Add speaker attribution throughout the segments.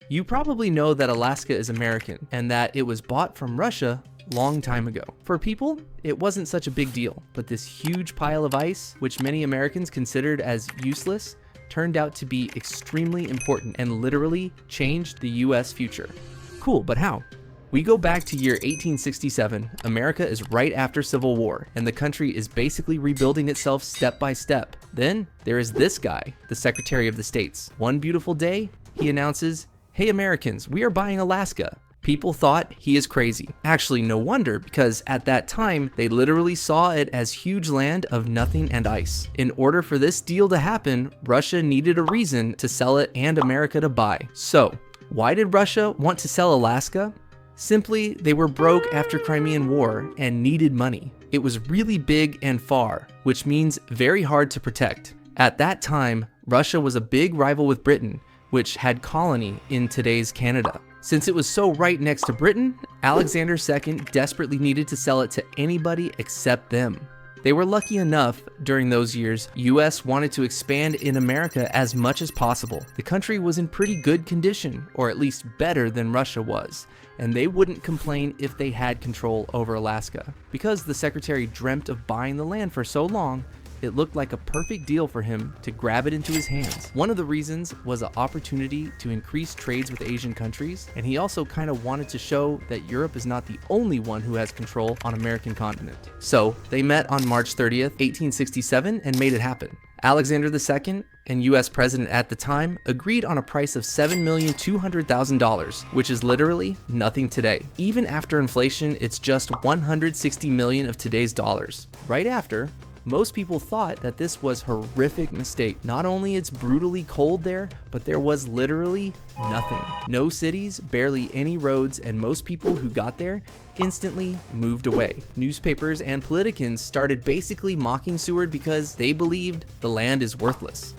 Speaker 1: You probably know that Alaska is American and that it was bought from Russia long time ago. For people, it wasn't such a big deal, but this huge pile of ice, which many Americans considered as useless, turned out to be extremely important and literally changed the US future. Cool, but how? We go back to year 1867, America is right after Civil War, and the country is basically rebuilding itself step by step. Then, there is this guy, the Secretary of the States. One beautiful day, he announces, "Hey Americans, we are buying Alaska." People thought he is crazy. Actually, no wonder, because at that time, they literally saw it as huge land of nothing and ice. In order for this deal to happen, Russia needed a reason to sell it and America to buy. So, why did Russia want to sell Alaska? Simply, they were broke after Crimean War and needed money. It was really big and far, which means very hard to protect. At that time, Russia was a big rival with Britain, which had colony in today's Canada. Since it was so right next to Britain, Alexander II desperately needed to sell it to anybody except them. They were lucky enough during those years, US wanted to expand in America as much as possible. The country was in pretty good condition, or at least better than Russia was, and they wouldn't complain if they had control over Alaska. Because the secretary dreamt of buying the land for so long, it looked like a perfect deal for him to grab it into his hands. One of the reasons was an opportunity to increase trades with Asian countries, and he also kind of wanted to show that Europe is not the only one who has control on American continent. So they met on March 30th, 1867 and made it happen. Alexander II and US President at the time agreed on a price of $7,200,000, which is literally nothing today. Even after inflation, it's just $160 million of today's dollars. Right after, most people thought that this was a horrific mistake. Not only it's brutally cold there, but there was literally nothing. No cities, barely any roads, and most people who got there instantly moved away. Newspapers and politicans started basically mocking Seward because they believed the land is worthless.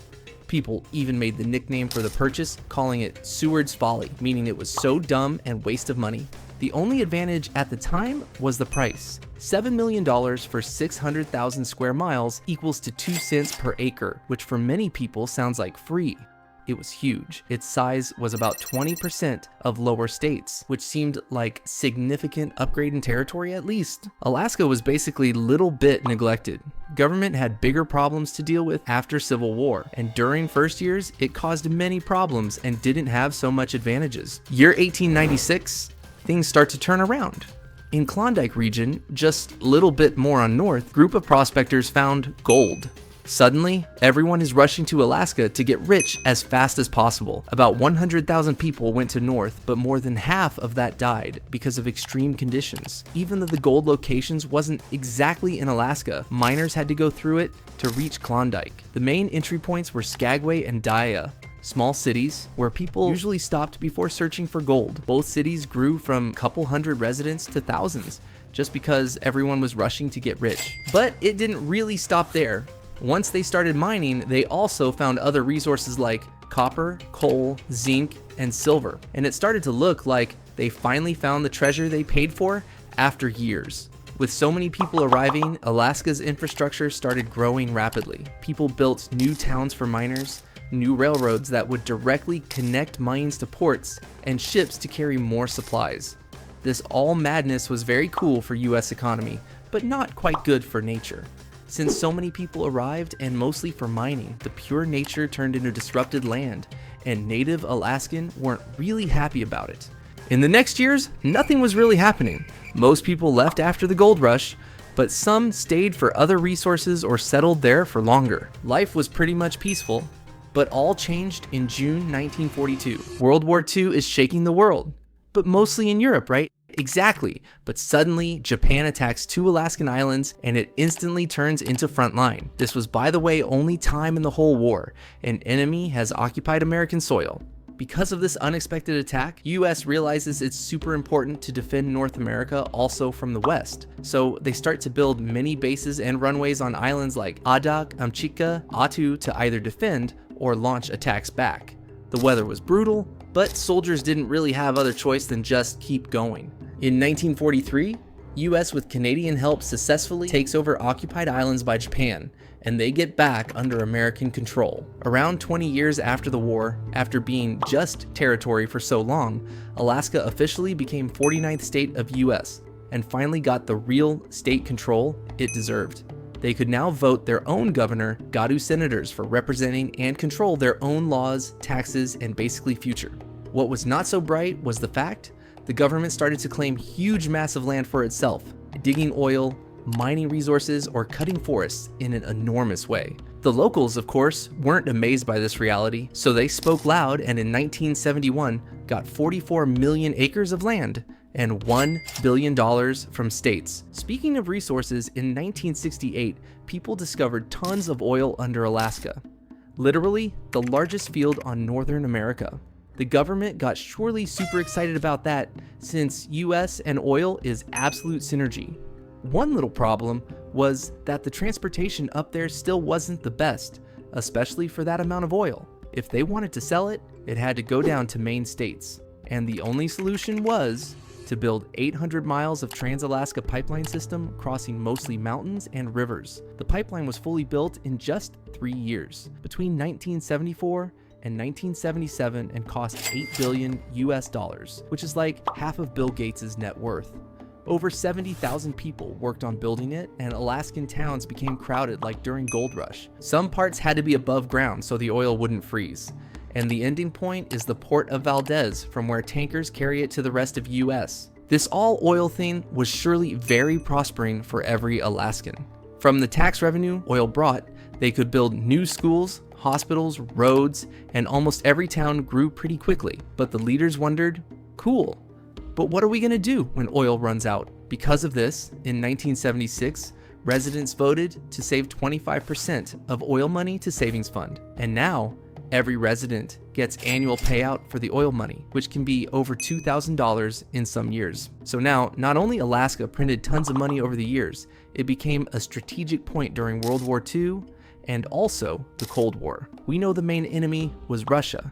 Speaker 1: People even made the nickname for the purchase, calling it Seward's Folly, meaning it was so dumb and waste of money. The only advantage at the time was the price. $7 million for 600,000 square miles equals to 2 cents per acre, which for many people sounds like free. It was huge. Its size was about 20% of lower states, which seemed like significant upgrade in territory at least. Alaska was basically little bit neglected. Government had bigger problems to deal with after Civil War, and during first years, it caused many problems and didn't have so much advantages. Year 1896, things start to turn around. In Klondike region, just a little bit more on north, group of prospectors found gold. Suddenly, everyone is rushing to Alaska to get rich as fast as possible. About 100,000 people went to north, but more than half of that died because of extreme conditions. Even though the gold locations wasn't exactly in Alaska, miners had to go through it to reach Klondike. The main entry points were Skagway and Dyea, small cities where people usually stopped before searching for gold. Both cities grew from a couple hundred residents to thousands, just because everyone was rushing to get rich. But it didn't really stop there. Once they started mining, they also found other resources like copper, coal, zinc, and silver. And it started to look like they finally found the treasure they paid for after years. With so many people arriving, Alaska's infrastructure started growing rapidly. People built new towns for miners, new railroads that would directly connect mines to ports, and ships to carry more supplies. This all madness was very cool for US economy, but not quite good for nature. Since so many people arrived, and mostly for mining, the pure nature turned into disrupted land, and native Alaskan weren't really happy about it. In the next years, nothing was really happening. Most people left after the gold rush, but some stayed for other resources or settled there for longer. Life was pretty much peaceful, but all changed in June 1942. World War II is shaking the world, but mostly in Europe, right? Exactly, but suddenly Japan attacks 2 Alaskan islands and it instantly turns into frontline. This was, by the way, only time in the whole war. An enemy has occupied American soil. Because of this unexpected attack, US realizes it's super important to defend North America also from the west. So they start to build many bases and runways on islands like Adak, Amchitka, Attu to either defend or launch attacks back. The weather was brutal, but soldiers didn't really have other choice than just keep going. In 1943, US with Canadian help successfully takes over occupied islands by Japan, and they get back under American control. Around 20 years after the war, after being just territory for so long, Alaska officially became 49th state of US, and finally got the real state control it deserved. They could now vote their own governor, Gadu senators, for representing and control their own laws, taxes, and basically future. What was not so bright was the fact the government started to claim huge masses of land for itself, digging oil, mining resources, or cutting forests in an enormous way. The locals, of course, weren't amazed by this reality, so they spoke loud and in 1971 got 44 million acres of land and $1 billion from states. Speaking of resources, in 1968, people discovered tons of oil under Alaska. Literally, the largest field on Northern America. The government got surely super excited about that, since US and oil is absolute synergy. One little problem was that the transportation up there still wasn't the best, especially for that amount of oil. If they wanted to sell it, it had to go down to main states. And the only solution was to build 800 miles of Trans-Alaska pipeline system crossing mostly mountains and rivers. The pipeline was fully built in just 3 years, between 1974 and 1977, and cost $8 billion US, which is like half of Bill Gates' net worth. Over 70,000 people worked on building it, and Alaskan towns became crowded like during Gold Rush. Some parts had to be above ground so the oil wouldn't freeze. And the ending point is the port of Valdez, from where tankers carry it to the rest of US. This all oil thing was surely very prospering for every Alaskan. From the tax revenue oil brought, they could build new schools, hospitals, roads, and almost every town grew pretty quickly. But the leaders wondered, cool, but what are we gonna do when oil runs out? Because of this, in 1976, residents voted to save 25% of oil money to savings fund. And now, every resident gets annual payout for the oil money, which can be over $2,000 in some years. So now, not only Alaska printed tons of money over the years, it became a strategic point during World War II and also the Cold War. We know the main enemy was Russia.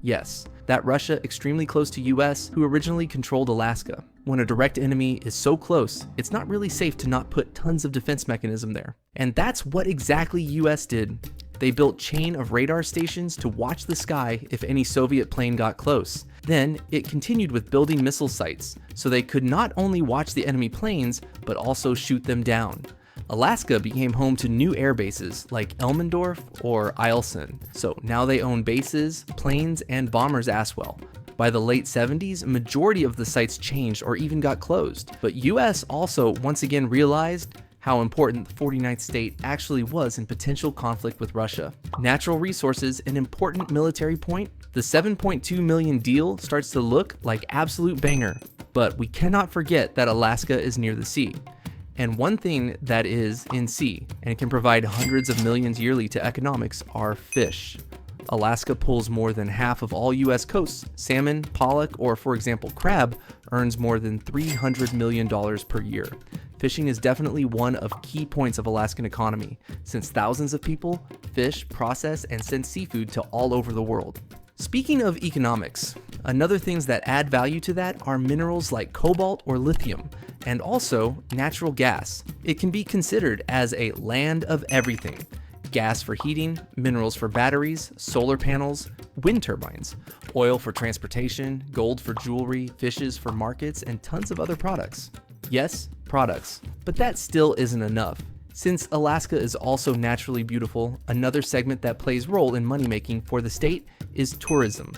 Speaker 1: Yes, that Russia extremely close to US, who originally controlled Alaska. When a direct enemy is so close, it's not really safe to not put tons of defense mechanism there. And that's what exactly US did. They built chain of radar stations to watch the sky if any Soviet plane got close. Then it continued with building missile sites, so they could not only watch the enemy planes, but also shoot them down. Alaska became home to new air bases like Elmendorf or Eielson, so now they own bases, planes, and bombers as well. By the late 70s, a majority of the sites changed or even got closed. But US also once again realized how important the 49th state actually was in potential conflict with Russia. Natural resources, an important military point. The $7.2 million deal starts to look like absolute banger, but we cannot forget that Alaska is near the sea. And one thing that is in sea and can provide hundreds of millions yearly to economics are fish. Alaska pulls more than half of all US coasts. Salmon, pollock, or for example crab earns more than $300 million per year. Fishing is definitely one of key points of Alaskan economy, since thousands of people fish, process, and send seafood to all over the world. Speaking of economics, another things that add value to that are minerals like cobalt or lithium, and also natural gas. It can be considered as a land of everything. Gas for heating, minerals for batteries, solar panels, wind turbines, oil for transportation, gold for jewelry, fishes for markets, and tons of other products. Yes, products, but that still isn't enough. Since Alaska is also naturally beautiful, another segment that plays role in money making for the state is tourism.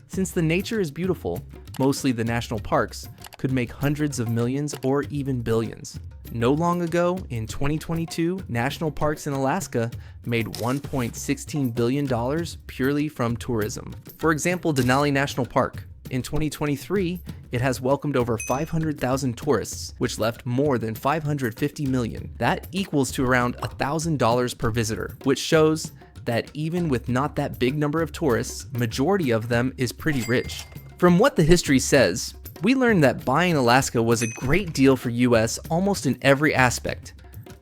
Speaker 1: Since the nature is beautiful, mostly the national parks could make hundreds of millions or even billions. No long ago, in 2022, national parks in Alaska made $1.16 billion purely from tourism. For example, Denali National Park. In 2023, it has welcomed over 500,000 tourists, which left more than 550 million. That equals to around $1,000 per visitor, which shows that even with not that big number of tourists, majority of them is pretty rich. From what the history says, we learned that buying Alaska was a great deal for US almost in every aspect.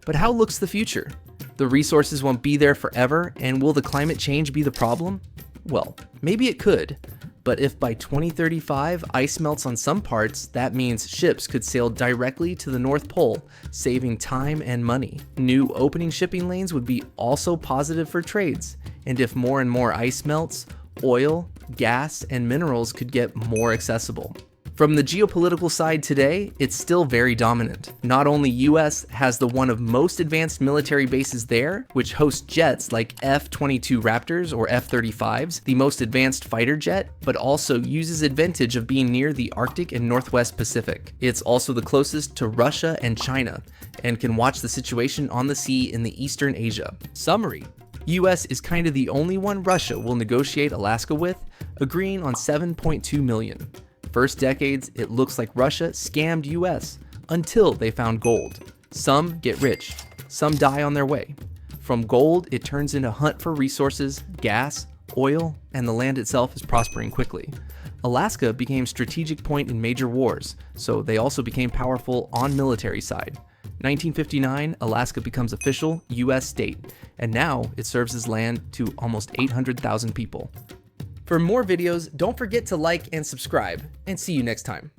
Speaker 1: But how looks the future? The resources won't be there forever, and will the climate change be the problem? Well, maybe it could. But if by 2035 ice melts on some parts, that means ships could sail directly to the North Pole, saving time and money. New opening shipping lanes would be also positive for trades, and if more and more ice melts, oil, gas, and minerals could get more accessible. From the geopolitical side today, it's still very dominant. Not only US has the one of most advanced military bases there, which hosts jets like F-22 Raptors or F-35s, the most advanced fighter jet, but also uses advantage of being near the Arctic and Northwest Pacific. It's also the closest to Russia and China, and can watch the situation on the sea in the Eastern Asia. Summary: US is kind of the only one Russia will negotiate Alaska with, agreeing on 7.2 million. First decades, it looks like Russia scammed US until they found gold. Some get rich, some die on their way. From gold, it turns into a hunt for resources, gas, oil, and the land itself is prospering quickly. Alaska became a strategic point in major wars, so they also became powerful on military side. 1959, Alaska becomes official US state, and now it serves as land to almost 800,000 people. For more videos, don't forget to like and subscribe, and see you next time.